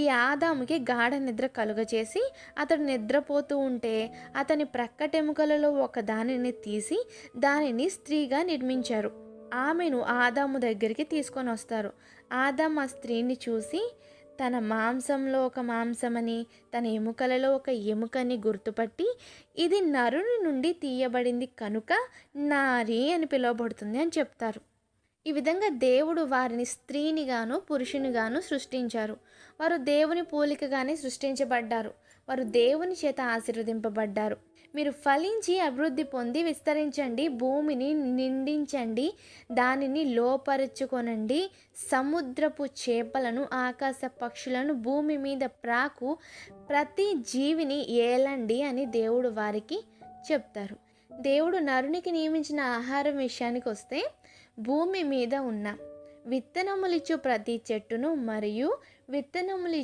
ఈ ఆదాముకి గాఢ నిద్ర కలుగచేసి అతడు నిద్రపోతూ ఉంటే అతని ప్రక్కటెముకలలో ఒక దానిని తీసి దానిని స్త్రీగా నిర్మించారు. ఆమెను ఆదాము దగ్గరికి తీసుకొని వస్తారు. ఆదాం ఆ స్త్రీని చూసి తన మాంసంలో ఒక మాంసమని, తన ఎముకలలో ఒక ఎముకని గుర్తుపట్టి, ఇది నరుని నుండి తీయబడింది కనుక నారి అని పిలువబడుతుంది అని చెప్తారు. ఈ విధంగా దేవుడు వారిని స్త్రీనిగాను పురుషునిగాను సృష్టించారు. వారు దేవుని పోలికగానే సృష్టించబడ్డారు. వారు దేవుని చేత ఆశీర్వదింపబడ్డారు. మీరు ఫలించి అభివృద్ధి పొంది విస్తరించండి, భూమిని నిండించండి, దానిని లోపరుచుకొనండి, సముద్రపు చేపలను, ఆకాశ పక్షులను, భూమి మీద ప్రాకు ప్రతి జీవిని ఏలండి అని దేవుడు వారికి చెప్తారు. దేవుడు నరునికి నియమించిన ఆహారం విషయానికి వస్తే, భూమి మీద ఉన్న విత్తనములిచ్చు ప్రతి చెట్టును మరియు విత్తనములు